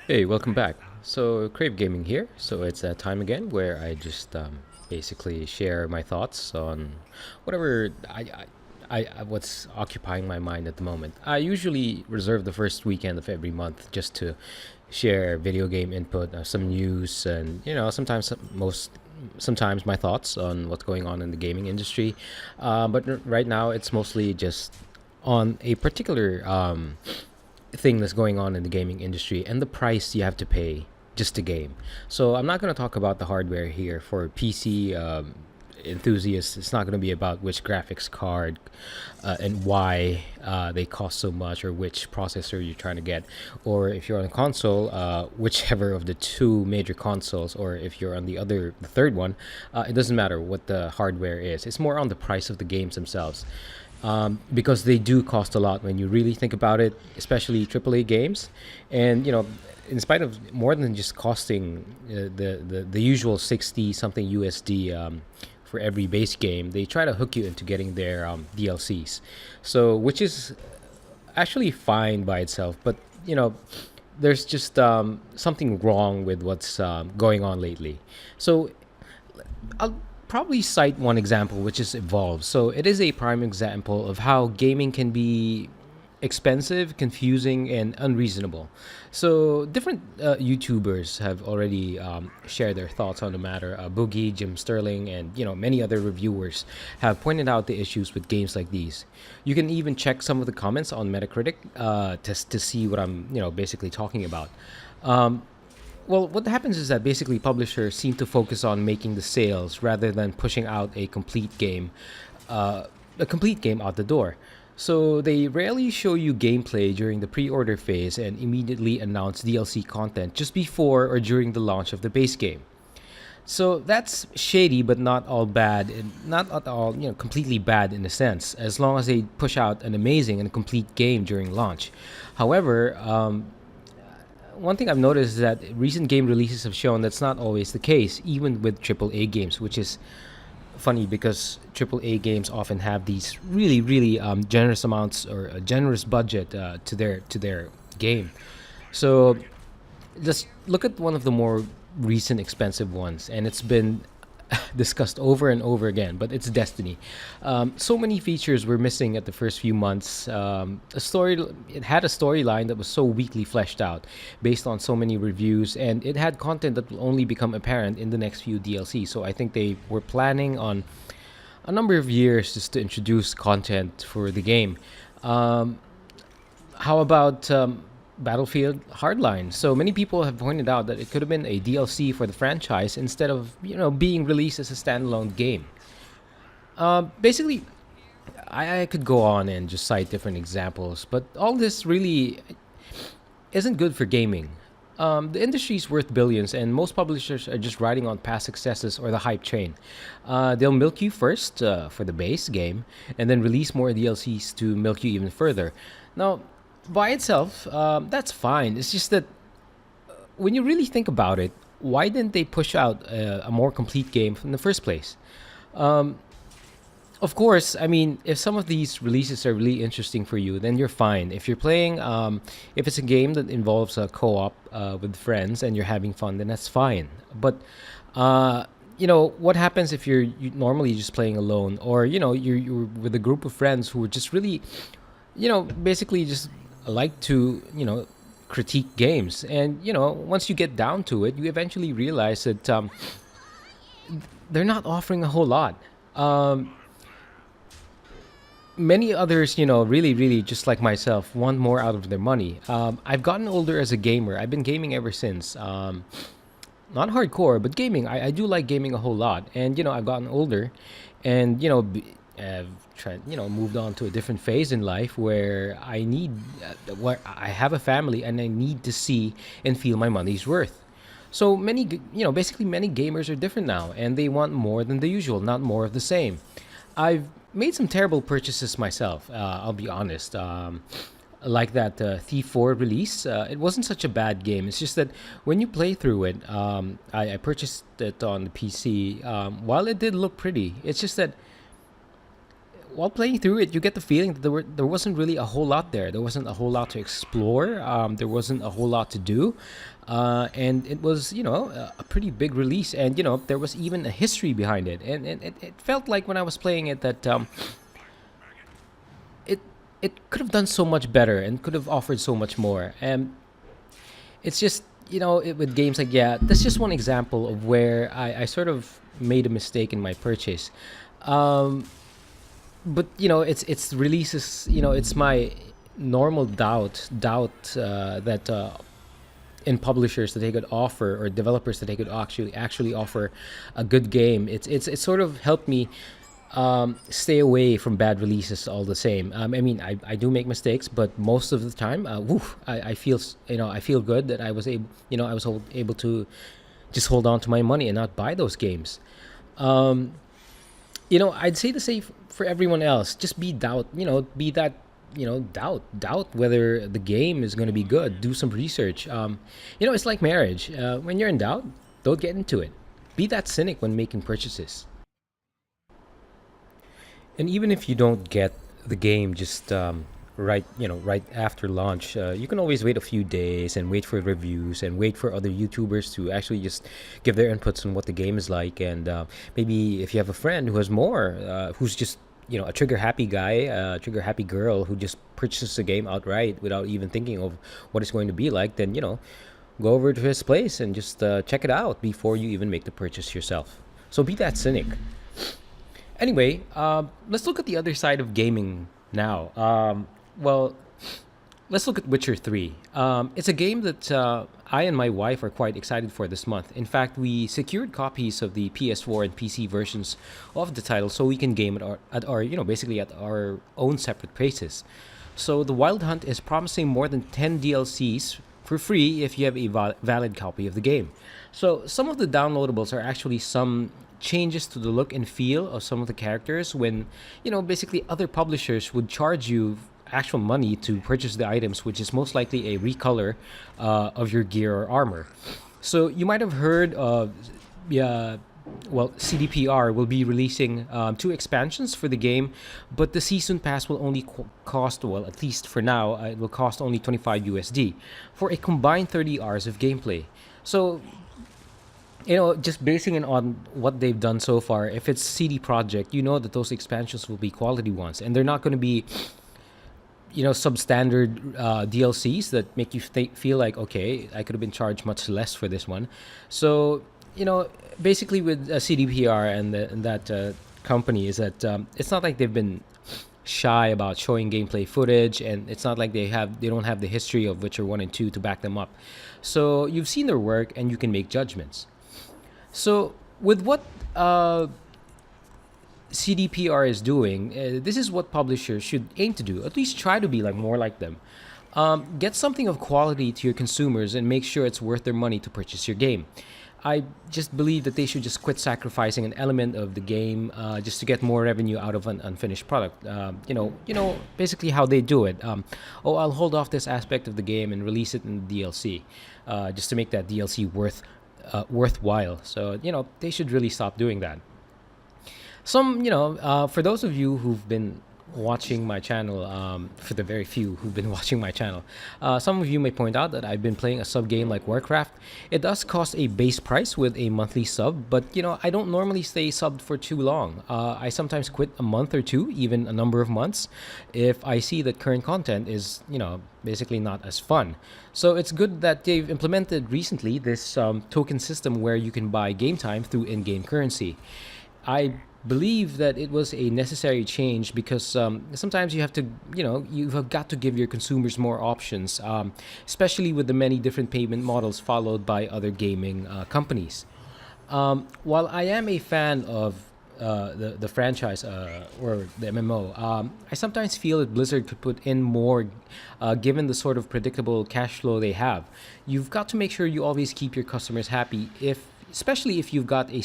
Hey, welcome back. So, Crave Gaming here. So, it's that time again where I just basically share my thoughts on whatever what's occupying my mind at the moment. I usually reserve the first weekend of every month just to share video game input, some news, and sometimes my thoughts on what's going on in the gaming industry. But right now, it's mostly just on a particular thing that's going on in the gaming industry and the price you have to pay just to game. So I'm not going to talk about the hardware here for PC enthusiasts. It's not going to be about which graphics card and why they cost so much, or which processor you're trying to get, or if you're on a console, whichever of the two major consoles, or if you're on the third one. It doesn't matter what the hardware is. It's more on the price of the games themselves, because they do cost a lot when you really think about it, especially AAA games. And in spite of more than just costing the usual 60 something USD for every base game, they try to hook you into getting their DLCs. So, which is actually fine by itself, but you know, there's just something wrong with what's going on lately. So I'll probably cite one example, which is Evolve. So it is a prime example of how gaming can be expensive, confusing, and unreasonable. So different YouTubers have already shared their thoughts on the matter. Boogie, Jim Sterling, and many other reviewers have pointed out the issues with games like these. You can even check some of the comments on Metacritic to see what I'm basically talking about. Well, what happens is that basically publishers seem to focus on making the sales rather than pushing out uh, a complete game out the door. So they rarely show you gameplay during the pre-order phase and immediately announce DLC content just before or during the launch of the base game. So that's shady, but not all bad, and not at all completely bad in a sense, as long as they push out an amazing and complete game during launch. However, one thing I've noticed is that recent game releases have shown that's not always the case, even with AAA games, which is funny because AAA games often have these really, really generous amounts or a generous budget to their game. So just look at one of the more recent expensive ones, and it's been discussed over and over again, but it's Destiny. So many features were missing at the first few months. It had a storyline that was so weakly fleshed out, based on so many reviews, and it had content that will only become apparent in the next few DLC. So I think they were planning on a number of years just to introduce content for the game. Um, how about Battlefield Hardline? So many people have pointed out that it could have been a DLC for the franchise instead of being released as a standalone game. Basically, I could go on and just cite different examples, but all this really isn't good for gaming. The industry's worth billions, and most publishers are just riding on past successes or the hype train. They'll milk you first for the base game, and then release more DLCs to milk you even further. Now, by itself, that's fine. It's just that when you really think about it, why didn't they push out a more complete game in the first place? Um, of course, I mean, if some of these releases are really interesting for you, then you're fine. If you're playing, if it's a game that involves a co-op with friends and you're having fun, then that's fine. But what happens if you normally just playing alone, or you're with a group of friends who are just really, basically just like to critique games, and once you get down to it, you eventually realize that they're not offering a whole lot. Um, Many others, really, really just like myself, want more out of their money. I've gotten older as a gamer. I've been gaming ever since. Not hardcore, but gaming. I do like gaming a whole lot, and I've gotten older, and I've tried, moved on to a different phase in life where I have a family and I need to see and feel my money's worth. So basically many gamers are different now, and they want more than the usual, not more of the same. I've made some terrible purchases myself. I'll be honest. Like that Thief 4 release, it wasn't such a bad game. It's just that when you play through it, I purchased it on the PC. While it did look pretty, it's just that while playing through it, you get the feeling that there wasn't really a whole lot there. There wasn't a whole lot to explore. There wasn't a whole lot to do, and it was a pretty big release. And there was even a history behind it, and it felt like when I was playing it that it it could have done so much better and could have offered so much more. And it's just with games like, yeah, that's just one example of where I sort of made a mistake in my purchase. um but it's releases, it's my normal doubt that in publishers that they could offer, or developers that they could actually offer a good game. It's sort of helped me stay away from bad releases all the same. I mean, I do make mistakes, but most of the time, I feel I feel good that I was able to just hold on to my money and not buy those games. Um, I'd say the same for everyone else. Just be that, doubt whether the game is going to be good. Do some research. It's like marriage. When you're in doubt, don't get into it. Be that cynic when making purchases. And even if you don't get the game just right after launch, you can always wait a few days and wait for reviews and wait for other YouTubers to actually just give their inputs on what the game is like. And maybe if you have a friend who has more, who's just a trigger happy guy, trigger happy girl who just purchases the game outright without even thinking of what it's going to be like, then go over to his place and just check it out before you even make the purchase yourself. So be that cynic. Anyway, let's look at the other side of gaming now. Well, let's look at Witcher 3. It's a game that I and my wife are quite excited for this month. In fact, we secured copies of the PS4 and PC versions of the title so we can game at our basically at our own separate paces. So the Wild Hunt is promising more than 10 DLCs for free if you have a valid copy of the game. So some of the downloadables are actually some changes to the look and feel of some of the characters, when basically other publishers would charge you actual money to purchase the items, which is most likely a recolor of your gear or armor. So you might have heard of, yeah, well, CDPR will be releasing two expansions for the game, but the season pass will only cost, well, at least for now, it will cost only 25 USD for a combined 30 hours of gameplay. So just basing it on what they've done so far, if it's CD Projekt, you know that those expansions will be quality ones, and they're not going to be substandard DLCs that make you feel like, okay, I could have been charged much less for this one. So basically with CDPR and that company, is that it's not like they've been shy about showing gameplay footage, and it's not like they don't have the history of Witcher 1 and 2 to back them up. So you've seen their work and you can make judgments. So with what CDPR is doing, this is what publishers should aim to do. At least try to be more like them. Get something of quality to your consumers and make sure it's worth their money to purchase your game. I just believe that they should just quit sacrificing an element of the game just to get more revenue out of an unfinished product. Basically how they do it. I'll hold off this aspect of the game and release it in the DLC, just to make that DLC worthwhile. So they should really stop doing that. For those of you who've been watching my channel, for the very few who've been watching my channel, some of you may point out that I've been playing a sub game like Warcraft. It does cost a base price with a monthly sub, but I don't normally stay subbed for too long. I sometimes quit a month or two, even a number of months, if I see that current content is basically not as fun. So it's good that they've implemented recently this token system where you can buy game time through in-game currency. I believe that it was a necessary change because sometimes you have to, you've got to give your consumers more options, especially with the many different payment models followed by other gaming companies. While I am a fan of the franchise or the MMO, I sometimes feel that Blizzard could put in more, given the sort of predictable cash flow they have. You've got to make sure you always keep your customers happy, especially if you've got a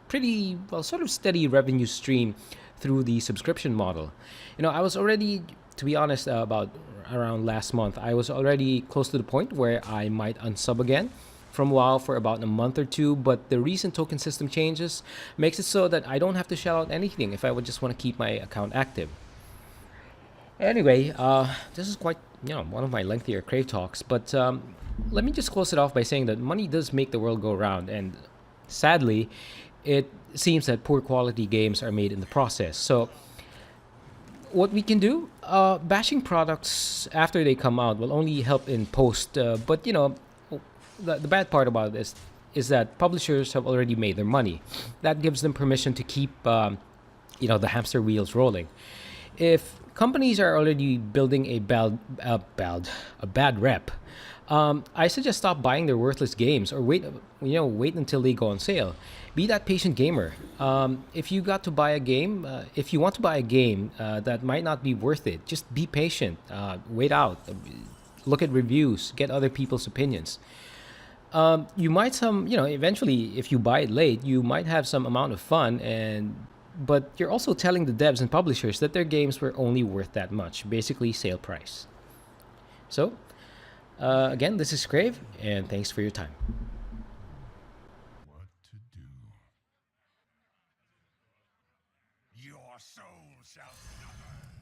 pretty well, sort of steady revenue stream through the subscription model. I was already, to be honest, about around last month, I was already close to the point where I might unsub again. from WoW for about a month or two, but the recent token system changes makes it so that I don't have to shell out anything if I would just want to keep my account active. Anyway, this is quite one of my lengthier Crave talks, but let me just close it off by saying that money does make the world go round, and sadly, it seems that poor quality games are made in the process. So what we can do, bashing products after they come out will only help in post. But the bad part about this is that publishers have already made their money. That gives them permission to keep the hamster wheels rolling. If companies are already building a bad rep, I suggest stop buying their worthless games or wait until they go on sale. Be that patient gamer. If you got to buy a game, if you want to buy a game that might not be worth it, just be patient. Wait out. Look at reviews. Get other people's opinions. You might eventually, if you buy it late, you might have some amount of fun, but you're also telling the devs and publishers that their games were only worth that much, basically sale price. So, again, this is Crave, and thanks for your time. What to do. Your soul shall suffer.